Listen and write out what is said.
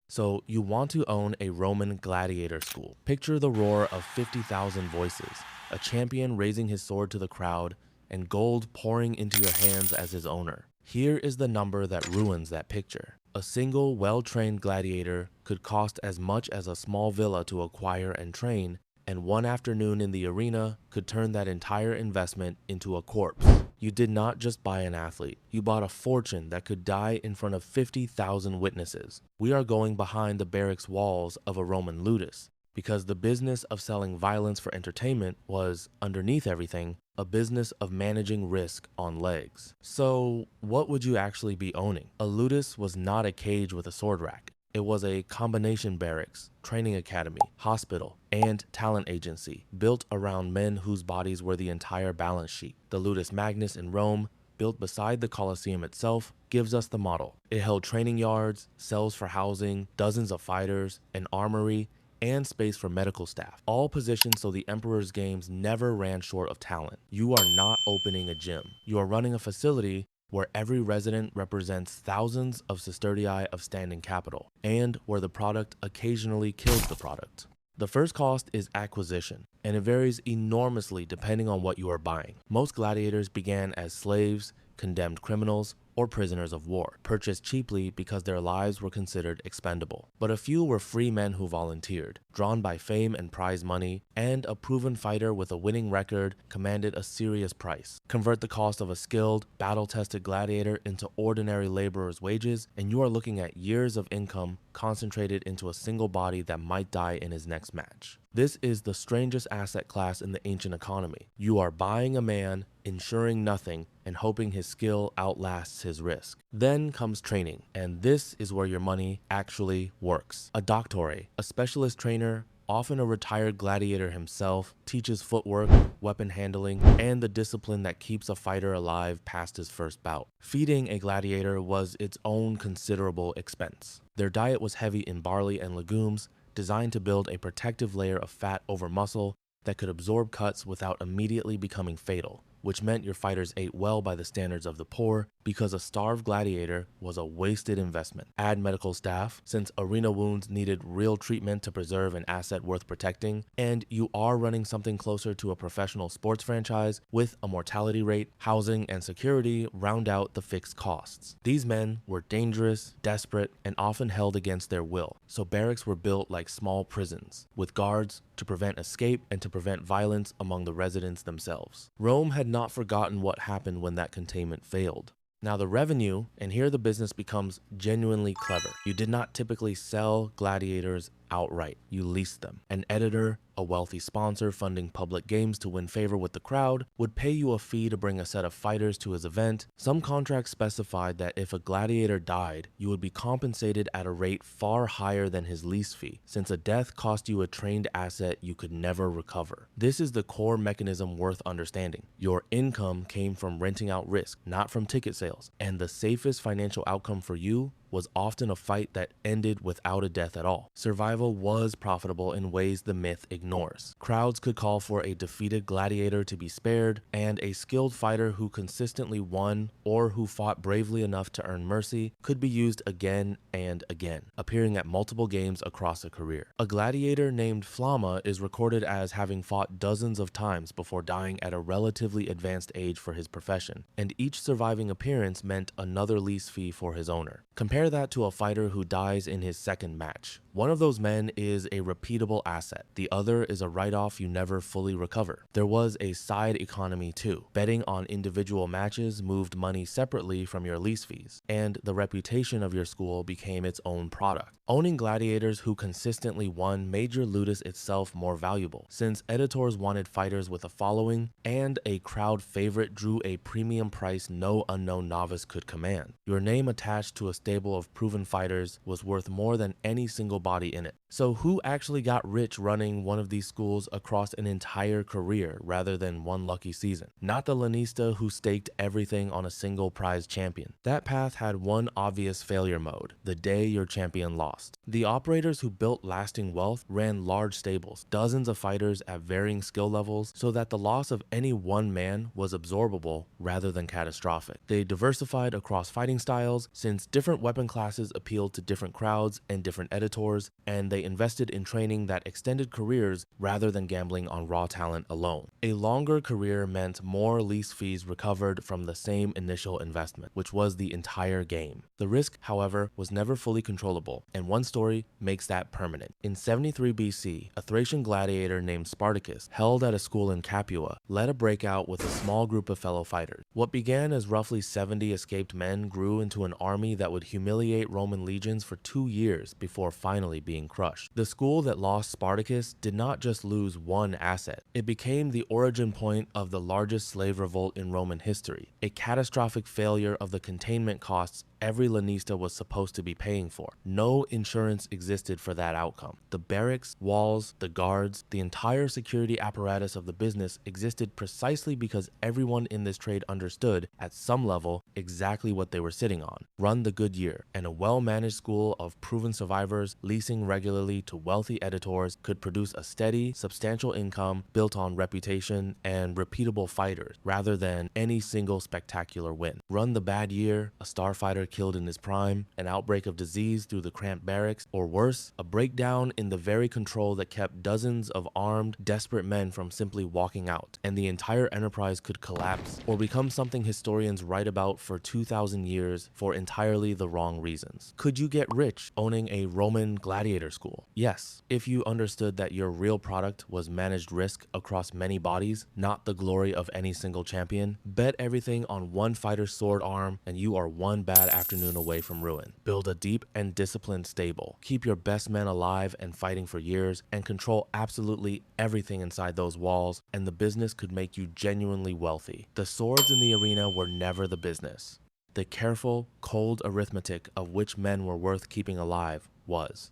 So you want to own a Roman gladiator school. Picture the roar of 50,000 voices, a champion raising his sword to the crowd, and gold pouring into your hands as his owner. Here is the number that ruins that picture. A single well-trained gladiator could cost as much as a small villa to acquire and train, and one afternoon in the arena could turn that entire investment into a corpse. You did not just buy an athlete, you bought a fortune that could die in front of 50,000 witnesses. We are going behind the barracks walls of a Roman ludus, because the business of selling violence for entertainment was, underneath everything, a business of managing risk on legs. So what would you actually be owning? A ludus was not a cage with a sword rack. It was a combination barracks, training academy, hospital, and talent agency built around men whose bodies were the entire balance sheet. The Ludus Magnus in Rome, built beside the Colosseum itself, gives us the model. It held training yards, cells for housing, dozens of fighters, an armory, and space for medical staff, all positioned so the emperor's games never ran short of talent. You are not opening a gym. You are running a facility where every resident represents thousands of sestertii of standing capital, and where the product occasionally kills the product. The first cost is acquisition, and it varies enormously depending on what you are buying. Most gladiators began as slaves, condemned criminals, or prisoners of war, purchased cheaply because their lives were considered expendable. But a few were free men who volunteered, drawn by fame and prize money, and a proven fighter with a winning record commanded a serious price. Convert the cost of a skilled, battle-tested gladiator into ordinary laborers' wages, and you are looking at years of income concentrated into a single body that might die in his next match. This is the strangest asset class in the ancient economy. You are buying a man, ensuring nothing, and hoping his skill outlasts his risk. Then comes training, and this is where your money actually works. A doctore, a specialist trainer, often a retired gladiator himself, teaches footwork, weapon handling, and the discipline that keeps a fighter alive past his first bout. Feeding a gladiator was its own considerable expense. Their diet was heavy in barley and legumes, designed to build a protective layer of fat over muscle that could absorb cuts without immediately becoming fatal, which meant your fighters ate well by the standards of the poor, because a starved gladiator was a wasted investment. Add medical staff, since arena wounds needed real treatment to preserve an asset worth protecting, and you are running something closer to a professional sports franchise with a mortality rate. Housing and security round out the fixed costs. These men were dangerous, desperate, and often held against their will, so barracks were built like small prisons, with guards to prevent escape and to prevent violence among the residents themselves. Rome had not forgotten what happened when that containment failed. Now the revenue, and here the business becomes genuinely clever. You did not typically sell gladiators outright, you leased them. An editor, a wealthy sponsor funding public games to win favor with the crowd, would pay you a fee to bring a set of fighters to his event. Some contracts specified that if a gladiator died, you would be compensated at a rate far higher than his lease fee, since a death cost you a trained asset you could never recover. This is the core mechanism worth understanding. Your income came from renting out risk, not from ticket sales, and the safest financial outcome for you was often a fight that ended without a death at all. Survival was profitable in ways the myth ignores. Crowds could call for a defeated gladiator to be spared, and a skilled fighter who consistently won or who fought bravely enough to earn mercy could be used again and again, appearing at multiple games across a career. A gladiator named Flamma is recorded as having fought dozens of times before dying at a relatively advanced age for his profession, and each surviving appearance meant another lease fee for his owner. Compare that to a fighter who dies in his second match. One of those men is a repeatable asset. The other is a write-off you never fully recover. There was a side economy too. Betting on individual matches moved money separately from your lease fees, and the reputation of your school became its own product. Owning gladiators who consistently won made your ludus itself more valuable, since editors wanted fighters with a following, and a crowd favorite drew a premium price no unknown novice could command. Your name attached to a stable of proven fighters was worth more than any single body in it. So, who actually got rich running one of these schools across an entire career rather than one lucky season? Not the Lanista who staked everything on a single prize champion. That path had one obvious failure mode: the day your champion lost. The operators who built lasting wealth ran large stables, dozens of fighters at varying skill levels, so that the loss of any one man was absorbable rather than catastrophic. They diversified across fighting styles, since different weapon classes appealed to different crowds and different editors, and they invested in training that extended careers rather than gambling on raw talent alone. A longer career meant more lease fees recovered from the same initial investment, which was the entire game. The risk, however, was never fully controllable, and one story makes that permanent. In 73 BC, a Thracian gladiator named Spartacus, held at a school in Capua, led a breakout with a small group of fellow fighters. What began as roughly 70 escaped men grew into an army that would humiliate Roman legions for 2 years before finally being crushed. The school that lost Spartacus did not just lose one asset. It became the origin point of the largest slave revolt in Roman history, a catastrophic failure of the containment costs every lanista was supposed to be paying for. No insurance existed for that outcome. The barracks, walls, the guards, the entire security apparatus of the business existed precisely because everyone in this trade understood, at some level, exactly what they were sitting on: run the good year. And a well-managed school of proven survivors, leasing regularly to wealthy editors, could produce a steady, substantial income built on reputation and repeatable fighters, rather than any single spectacular win. Run the bad year, a starfighter killed in his prime, an outbreak of disease through the cramped barracks, or worse, a breakdown in the very control that kept dozens of armed, desperate men from simply walking out, and the entire enterprise could collapse or become something historians write about for 2,000 years for entirely the wrong reasons. Could you get rich owning a Roman gladiator school? Yes, if you understood that your real product was managed risk across many bodies, not the glory of any single champion. Bet everything on one fighter's sword arm, and you are one bad afternoon away from ruin. Build a deep and disciplined stable. Keep your best men alive and fighting for years, and control absolutely everything inside those walls, and the business could make you genuinely wealthy. The swords in the arena were never the business. The careful, cold arithmetic of which men were worth keeping alive was.